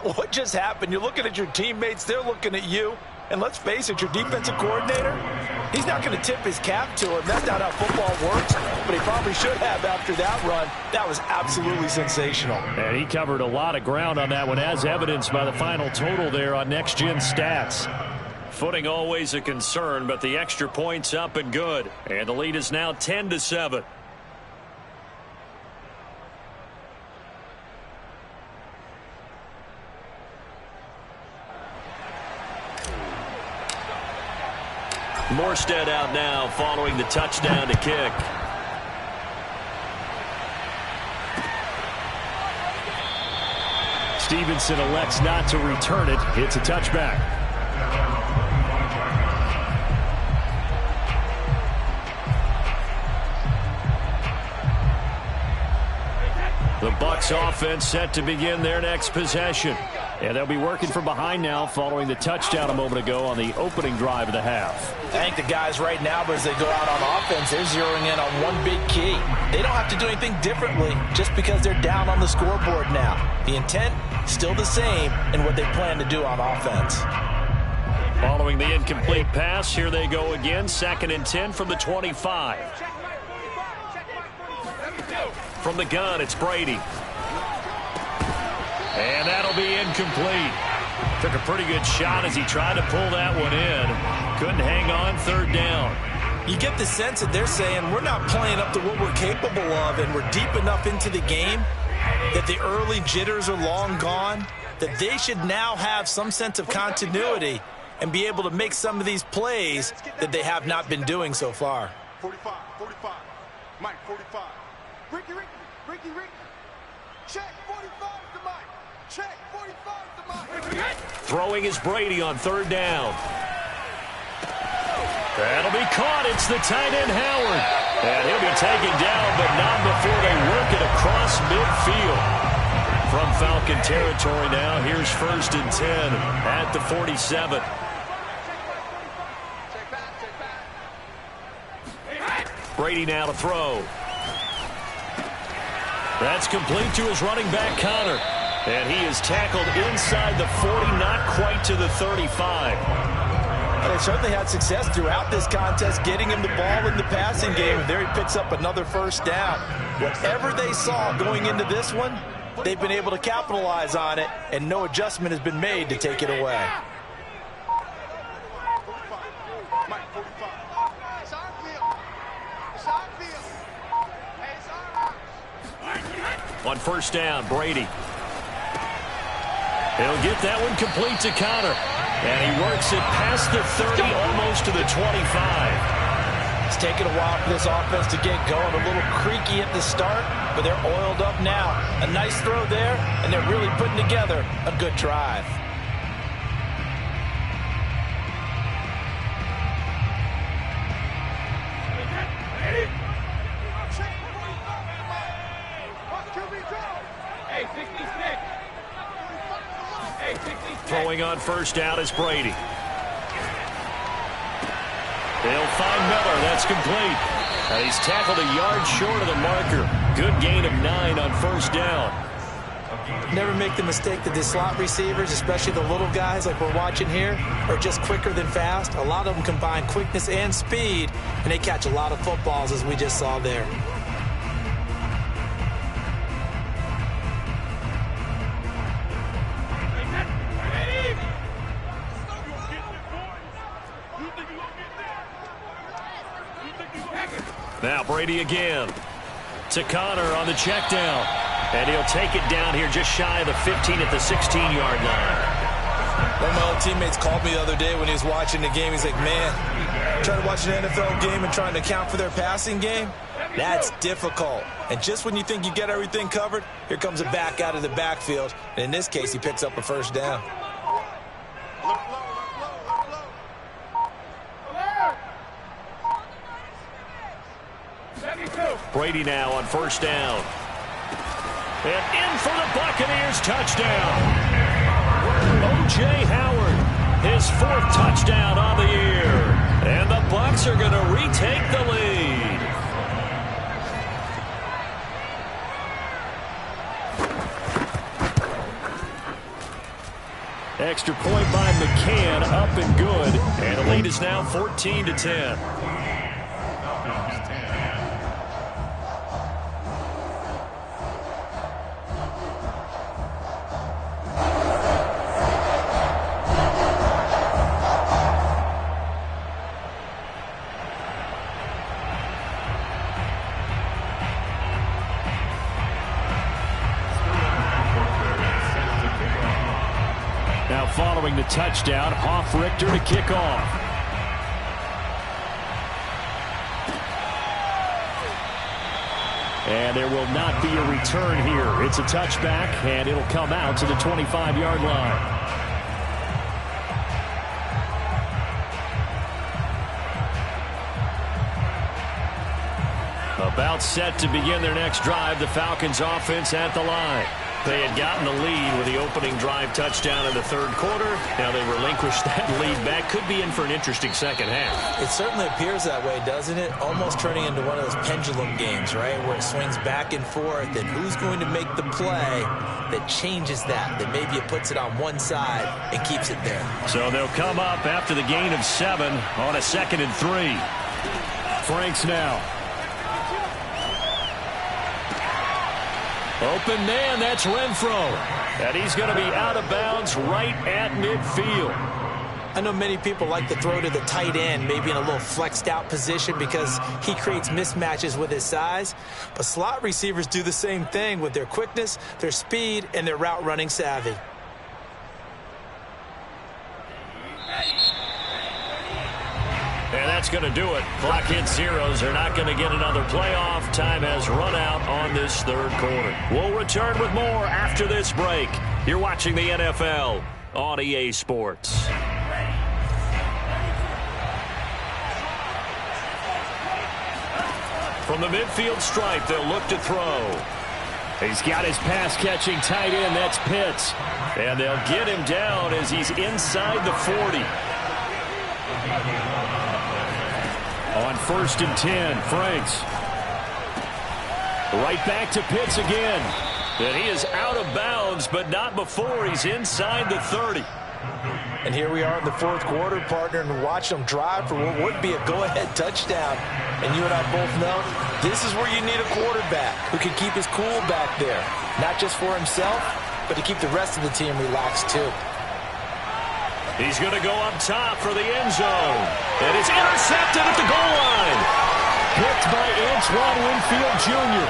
What just happened? You're looking at your teammates, they're looking at you. And let's face it, your defensive coordinator, he's not going to tip his cap to him. That's not how football works, but he probably should have after that run. That was absolutely sensational. And he covered a lot of ground on that one, as evidenced by the final total there on Next Gen Stats. Footing always a concern, but the extra point's up and good. And the lead is now 10-7. Morstead out now following the touchdown to kick. Stevenson elects not to return it. It's a touchback. The Bucs offense set to begin their next possession. And they'll be working from behind now following the touchdown a moment ago on the opening drive of the half. I think the guys right now, but as they go out on offense, they're zeroing in on one big key. They don't have to do anything differently just because they're down on the scoreboard now. The intent, still the same in what they plan to do on offense. Following the incomplete pass, here they go again. 2nd and 10 from the 25. From the gun, it's Brady. And that'll be incomplete. Took a pretty good shot as he tried to pull that one in. Couldn't hang on, 3rd down. You get the sense that they're saying we're not playing up to what we're capable of, and we're deep enough into the game that the early jitters are long gone, that they should now have some sense of continuity and be able to make some of these plays that they have not been doing so far. 45, Mike, 45. Ricky, check, 45 to Mike. Check, 45 to Mike. Throwing is Brady on 3rd down. That'll be caught. It's the tight end, Howard. And he'll be taken down, but not before they work it across midfield. From Falcon territory now, here's 1st and 10 at the 47. Brady now to throw. That's complete to his running back, Connor. And he is tackled inside the 40, not quite to the 35. They certainly had success throughout this contest, getting him the ball in the passing game, and there he picks up another 1st down. Whatever they saw going into this one, they've been able to capitalize on it, and no adjustment has been made to take it away. On 1st down, Brady. He'll get that one complete to Connor. And he works it past the 30, almost to the 25. It's taken a while for this offense to get going. A little creaky at the start, but they're oiled up now. A nice throw there, and they're really putting together a good drive. Throwing on 1st down is Brady. They'll find Miller. That's complete. And he's tackled a yard short of the marker. Good gain of 9 on 1st down. Never make the mistake that the slot receivers, especially the little guys like we're watching here, are just quicker than fast. A lot of them combine quickness and speed, and they catch a lot of footballs, as we just saw there. Now Brady again to Connor on the check down. And he'll take it down here just shy of the 15 at the 16-yard line. One of my old teammates called me the other day when he was watching the game. He's like, man, trying to watch an NFL game and trying to account for their passing game, that's difficult. And just when you think you get everything covered, here comes a back out of the backfield. And in this case, he picks up a 1st down. Brady now on 1st down. And in for the Buccaneers touchdown. O.J. Howard, his 4th touchdown on the year. And the Bucs are going to retake the lead. Extra point by McCann, up and good. And the lead is now 14-10. Now following the touchdown, Hoff-Richter to kick off. And there will not be a return here. It's a touchback, and it'll come out to the 25-yard line. About set to begin their next drive, the Falcons offense at the line. They had gotten the lead with the opening drive touchdown in the third quarter. Now they relinquished that lead back. Could be in for an interesting second half. It certainly appears that way, doesn't it? Almost turning into one of those pendulum games, right? Where it swings back and forth, and who's going to make the play that changes that maybe it puts it on one side and keeps it there. So they'll come up after the gain of 7 on a 2nd and 3. Franks now. Open man, that's Renfro. And he's going to be out of bounds right at midfield. I know many people like to throw to the tight end, maybe in a little flexed out position because he creates mismatches with his size. But slot receivers do the same thing with their quickness, their speed, and their route running savvy. And that's going to do it. Clock hits zeros. They're not going to get another playoff. Time has run out on this third quarter. We'll return with more after this break. You're watching the NFL on EA Sports. From the midfield stripe, they'll look to throw. He's got his pass-catching tight end. That's Pitts. And they'll get him down as he's inside the 40. On 1st and 10, Franks. Right back to Pitts again. And he is out of bounds, but not before he's inside the 30. And here we are in the fourth quarter, partner, and watch them drive for what would be a go-ahead touchdown. And you and I both know this is where you need a quarterback who can keep his cool back there. Not just for himself, but to keep the rest of the team relaxed too. He's going to go up top for the end zone. And it's intercepted at the goal line. Picked by Antoine Winfield Jr.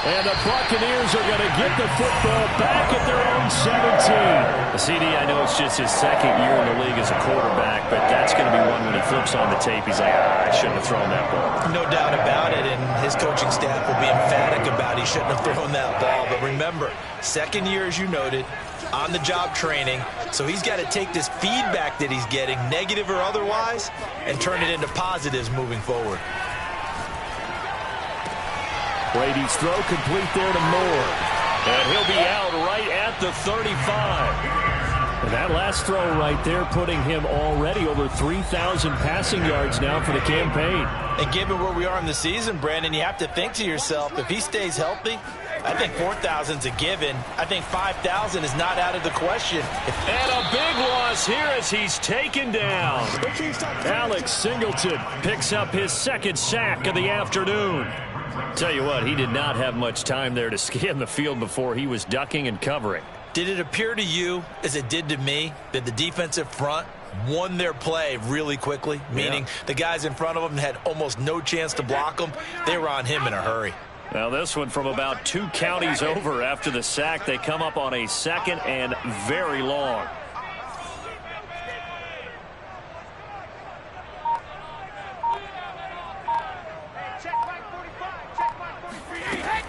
And the Buccaneers are going to get the football back at their own 17. CD, I know it's just his second year in the league as a quarterback, but that's going to be one when he flips on the tape. He's like, I shouldn't have thrown that ball. No doubt about it, and his coaching staff will be emphatic about he shouldn't have thrown that ball. But remember, second year, as you noted, on-the-job training, so he's got to take this feedback that he's getting, negative or otherwise, and turn it into positives moving forward. Brady's throw complete there to Moore. And he'll be out right at the 35. And that last throw right there putting him already over 3,000 passing yards now for the campaign. And given where we are in the season, Brandon, you have to think to yourself, if he stays healthy, I think 4,000's a given. I think 5,000 is not out of the question. And a big loss here as he's taken down. Alex Singleton picks up his second sack of the afternoon. Tell you what, he did not have much time there to scan the field before he was ducking and covering. Did it appear to you, as it did to me, that the defensive front won their play really quickly? Meaning the guys in front of them had almost no chance to block them. They were on him in a hurry. Now this one from about 2 counties over after the sack. They come up on a 2nd and very long.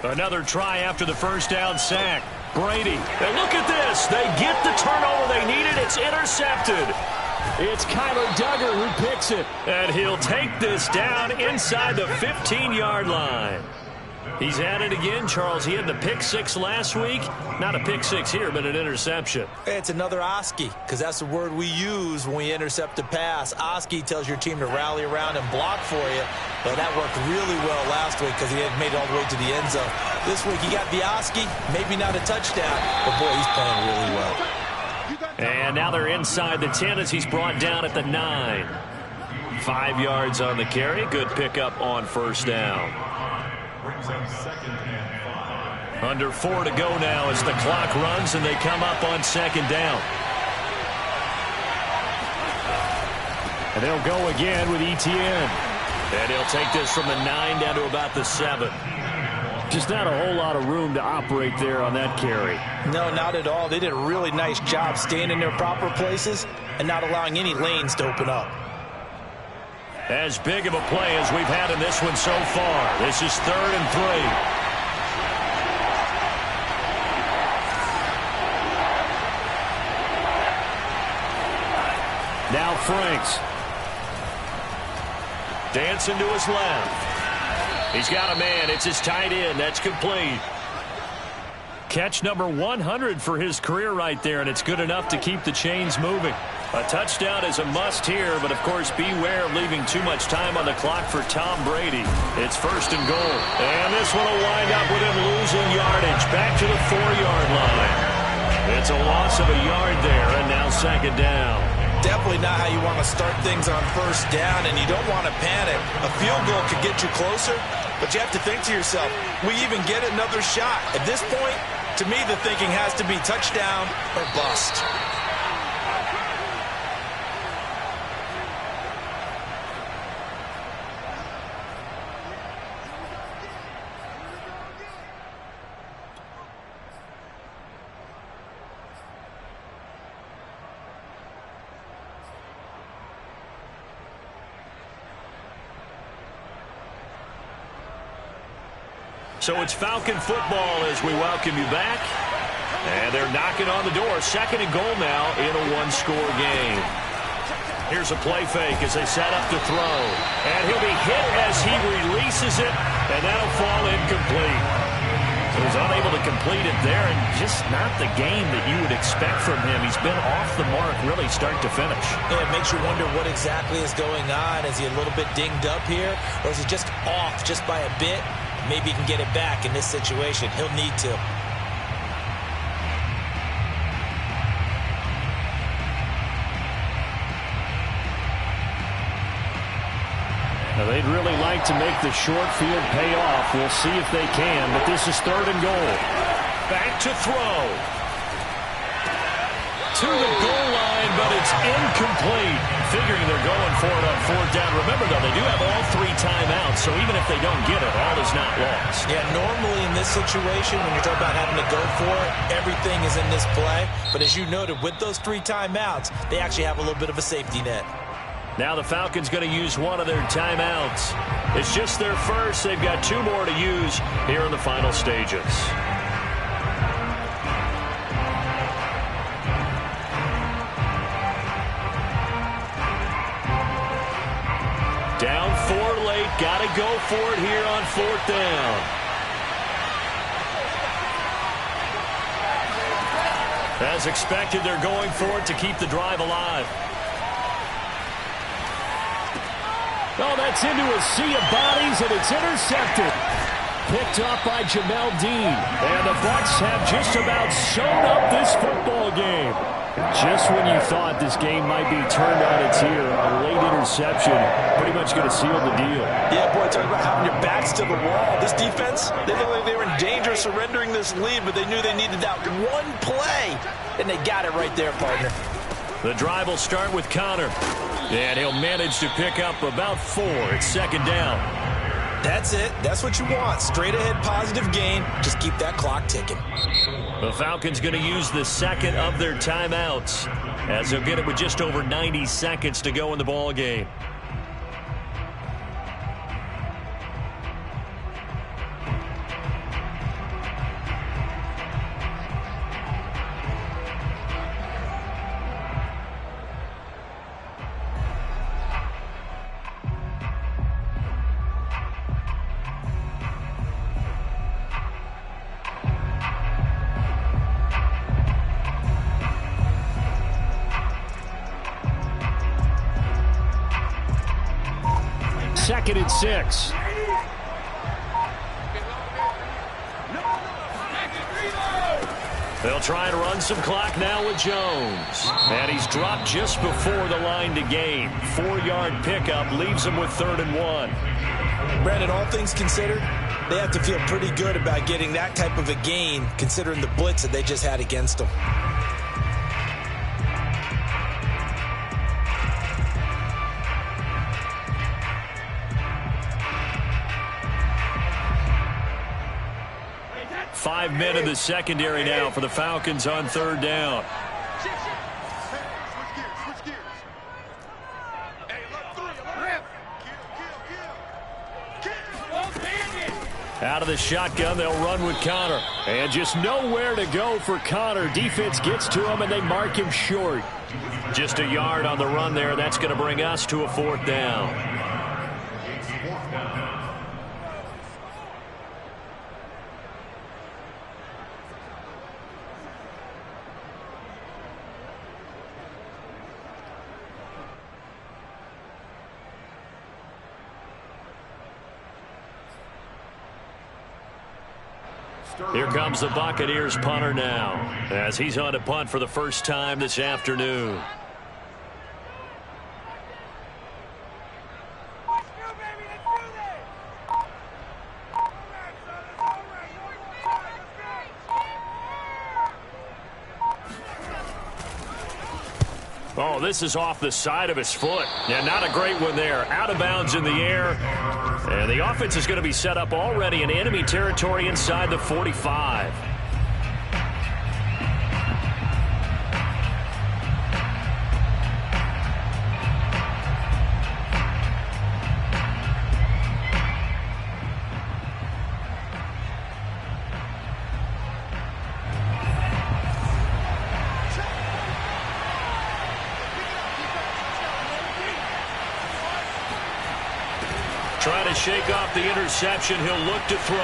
Another try after the first down sack. Brady. And look at this. They get the turnover they needed. It's intercepted. It's Kyler Duggar who picks it. And he'll take this down inside the 15-yard line. He's at it again, Charles. He had the pick 6 last week. Not a pick 6 here, but an interception. It's another Oski, because that's the word we use when we intercept a pass. Oski tells your team to rally around and block for you. But that worked really well last week because he had made it all the way to the end zone. This week he got the Oski, maybe not a touchdown, but boy, he's playing really well. And now they're inside the 10 as he's brought down at the 9. 5 yards on the carry. Good pickup on first down. Under 4 to go now as the clock runs and they come up on second down. And they'll go again with Etienne. And he'll take this from the 9 down to about the 7. Just not a whole lot of room to operate there on that carry. No, not at all. They did a really nice job staying in their proper places and not allowing any lanes to open up. As big of a play as we've had in this one so far. This is 3rd and 3. Now Franks. Dancing to his left. He's got a man. It's his tight end. That's complete. Catch number 100 for his career right there, and it's good enough to keep the chains moving. A touchdown is a must here, but of course beware of leaving too much time on the clock for Tom Brady. It's 1st and goal. And this one will wind up with him losing yardage. Back to the 4-yard line. It's a loss of a yard there, and now 2nd down. Definitely not how you want to start things on 1st down, and you don't want to panic. A field goal could get you closer, but you have to think to yourself, we even get another shot. At this point, to me, the thinking has to be touchdown or bust. So it's Falcon football as we welcome you back. And they're knocking on the door. 2nd and goal now in a 1-score game. Here's a play fake as they set up to throw. And he'll be hit as he releases it. And that'll fall incomplete. So he's unable to complete it there. And just not the game that you would expect from him. He's been off the mark really start to finish. Yeah, it makes you wonder what exactly is going on. Is he a little bit dinged up here? Or is he just off just by a bit? Maybe he can get it back in this situation. He'll need to. Now they'd really like to make the short field pay off. We'll see if they can, but this is 3rd and goal. Back to throw. To the goal line, but it's incomplete. Figuring they're going for it on 4th down. Remember, though, they do have all 3 timeouts, so even if they don't get it, all is not lost. Yeah, normally in this situation, when you're talking about having to go for it, everything is in this play. But as you noted, with those 3 timeouts, they actually have a little bit of a safety net. Now the Falcons going to use one of their timeouts. It's just their first. They've got 2 more to use here in the final stages. Down 4 late. Got to go for it here on 4th down. As expected, they're going for it to keep the drive alive. Oh, that's into a sea of bodies, and it's intercepted. Picked up by Jamel Dean. And the Bucs have just about sewn up this football game. Just when you thought this game might be turned on its ear, a late interception pretty much going to seal the deal. Yeah, boy, talking about having your backs to the wall. This defense, they looked like they were in danger of surrendering this lead, but they knew they needed that one play, and they got it right there, partner. The drive will start with Connor, and he'll manage to pick up about 4. It's 2nd down. That's it. That's what you want. Straight ahead positive gain. Just keep that clock ticking. The Falcons going to use the 2nd of their timeouts as they'll get it with just over 90 seconds to go in the ball game. Second and 6. They'll try and run some clock now with Jones. And he's dropped just before the line to gain. 4-yard pickup leaves him with 3rd and 1. Brandon, all things considered, they have to feel pretty good about getting that type of a gain considering the blitz that they just had against them. Five men in the secondary now for the Falcons on 3rd down. Switch gears. Hey, look, 3. Out of the shotgun, they'll run with Connor. And just nowhere to go for Connor. Defense gets to him, and they mark him short. Just a yard on the run there. That's going to bring us to a 4th down. Here comes the Buccaneers punter now, as he's on to punt for the first time this afternoon. Oh, this is off the side of his foot. Yeah, not a great one there. Out of bounds in the air. And the offense is going to be set up already in enemy territory inside the 45. Trying to shake off the interception. He'll look to throw.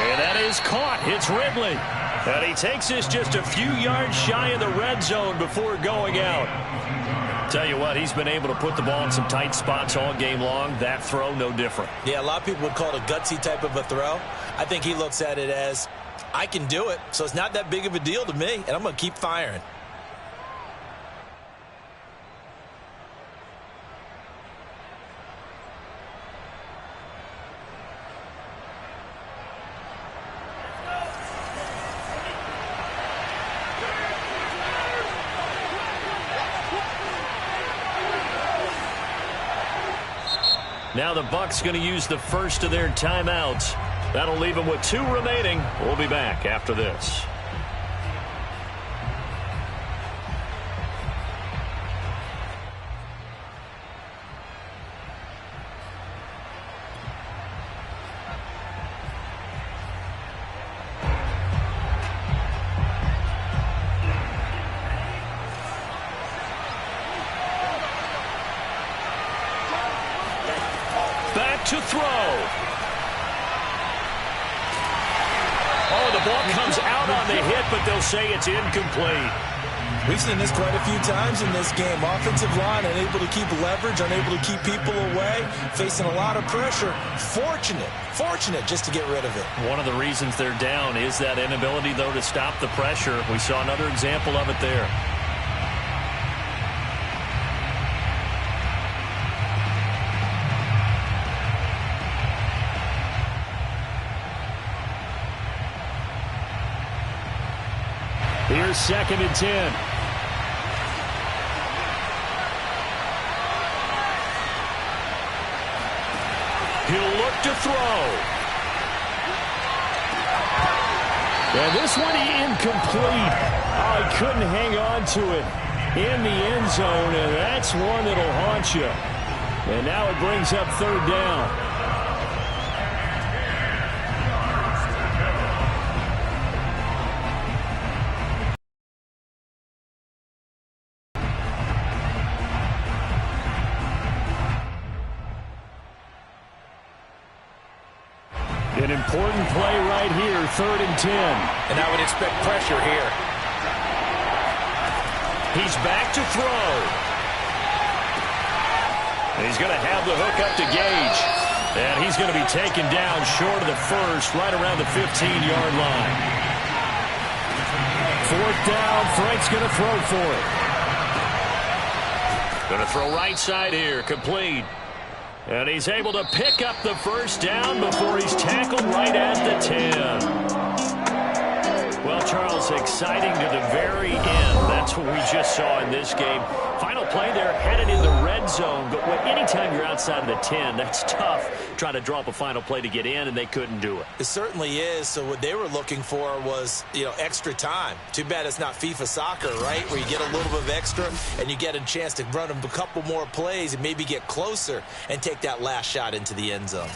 And that is caught. It's Ridley. And he takes this just a few yards shy of the red zone before going out. Tell you what, he's been able to put the ball in some tight spots all game long. That throw, no different. Yeah, a lot of people would call it a gutsy type of a throw. I think he looks at it as, I can do it, so it's not that big of a deal to me, and I'm going to keep firing. Now the Bucs going to use the first of their timeouts. That'll leave them with 2 remaining. We'll be back after this. To throw. Oh, the ball comes out on the hit, but they'll say it's incomplete. We've seen this quite a few times in this game. Offensive line unable to keep leverage, unable to keep people away, facing a lot of pressure. Fortunate just to get rid of it. One of the reasons they're down is that inability, though, to stop the pressure. We saw another example of it there. Here's 2nd and 10. He'll look to throw. And this one incomplete. Oh, he couldn't hang on to it in the end zone, and that's one that'll haunt you. And now it brings up 3rd down. An important play right here, 3rd and 10. And I would expect pressure here. He's back to throw. And he's going to have the hook up to Gage. And he's going to be taken down short of the first, right around the 15-yard line. 4th down. Frank's going to throw for it. Going to throw right side here. Complete. And he's able to pick up the first down before he's tackled right at the 10. Well, Charles, exciting to the very end. That's what we just saw in this game. Final play there, headed in the red zone. But anytime you're outside of the 10, that's tough trying to draw up a final play to get in, and they couldn't do it. It certainly is. So what they were looking for was, extra time. Too bad it's not FIFA soccer, right, where you get a little bit of extra and you get a chance to run a couple more plays and maybe get closer and take that last shot into the end zone.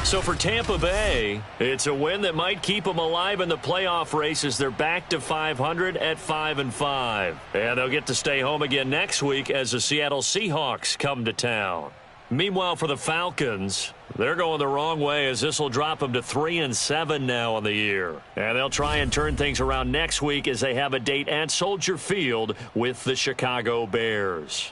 So for Tampa Bay, it's a win that might keep them alive in the playoff race as they're back to 500 at 5-5. And they'll get to stay home again next week as the Seattle Seahawks come to town. Meanwhile, for the Falcons, they're going the wrong way as this will drop them to 3-7 now on the year. And they'll try and turn things around next week as they have a date at Soldier Field with the Chicago Bears.